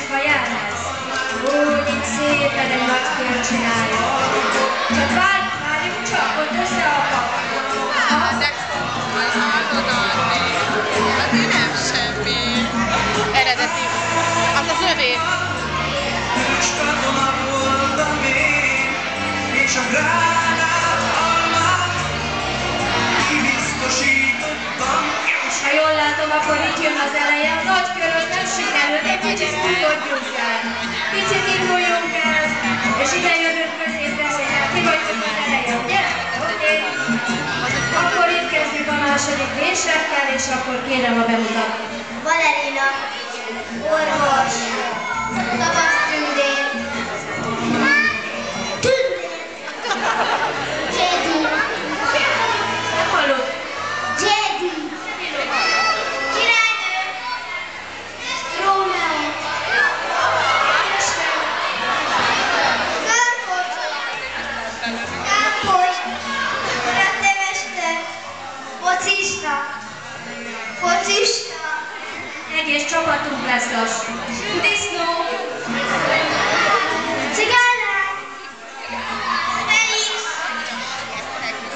következik a jelmez. Úgy itt szépen egy nagy kör csinálja. Csak várjuk csak, hogy össze a pap. Azért nem semmi. Eredeti. Az az övé. Ha jól látom, akkor itt jön az eleje. A nagy köröt nem sikerült, egy kicsit futódjunk el. Kicsit induljunk el, és ide jövünk középre, hogy hát ti vagytok az eleje, ugye? Oké. Akkor itt kezdjük a második vérsekkel, és akkor kérem a bemutatót. Valerina, orvos, Tabasz Tündér, Jedi, Nem hallott? Jedi, királynő, Rómeó, Kámpoly, rettemester, focista, Egész csapatunk lesz lassan. Disznó! cigány, Felix,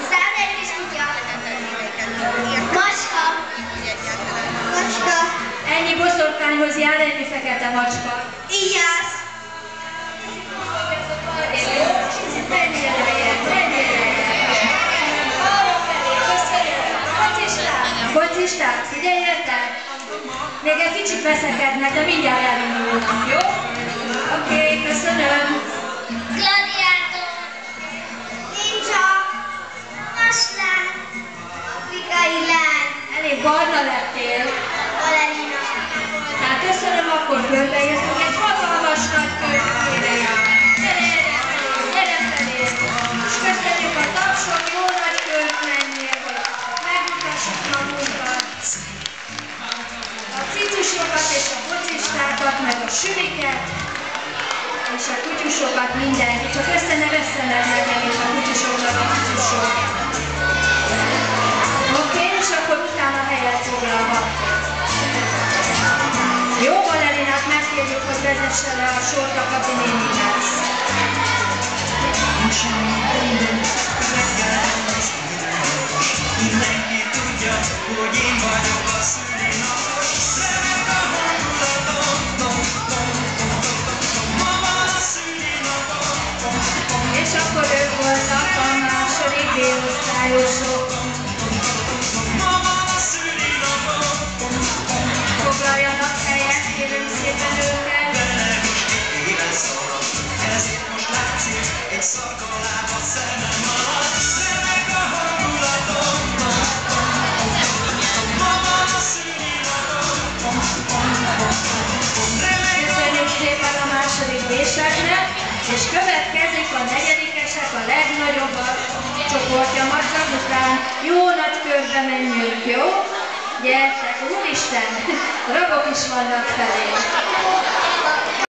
Zárdel kis kutya, macska, Ennyi boszorkányhoz jár, ennyi fekete macska. Ijász, Focisták, figyeljetek! Még egy kicsit veszekednek, de mindjárt elindulnak, jó? Oké, köszönöm. gladiátor, ninja, maslány, afrikai lány, Elég barna lettél. Valerina. Hát köszönöm, akkor körbeértünk egy hatalmas nagy kört, kérem. Gyere felé! És köszönjük a tapsot, jó nagy kört menjél, hogy megmutassuk magunkat. A cicusokat és a focistákat, meg a süliket, és a kutyusokat, mindenki. Csak össze ne vesszenek nekem, és a kutyusoknak a cicusok. Oké, és akkor utána helyet foglalhattok. Jó, Valerinát megkérjük, hogy vezesse le a sort a Kapi nénihez. Mindenki tudja, hogy én vagyok a szülinapos. Remek a hangulatom, ma van a szülinapom. És akkor ők voltak a második B-osztályosok. Ma van a szülinapom. Foglaljanak helyet, kérünk szépen őket. Velem is élen szalad, ezért most látszik egy szarkalába szemem alatt. Remek a hangulatom, ma van a szülinapom. Köszönjük szépen a második B-seknek, és következik a negyedikesek, a legnagyobbak csoportja macak után. Jó nagy körbe menjünk, jó? Gyertek, úristen, ragok is vannak felé.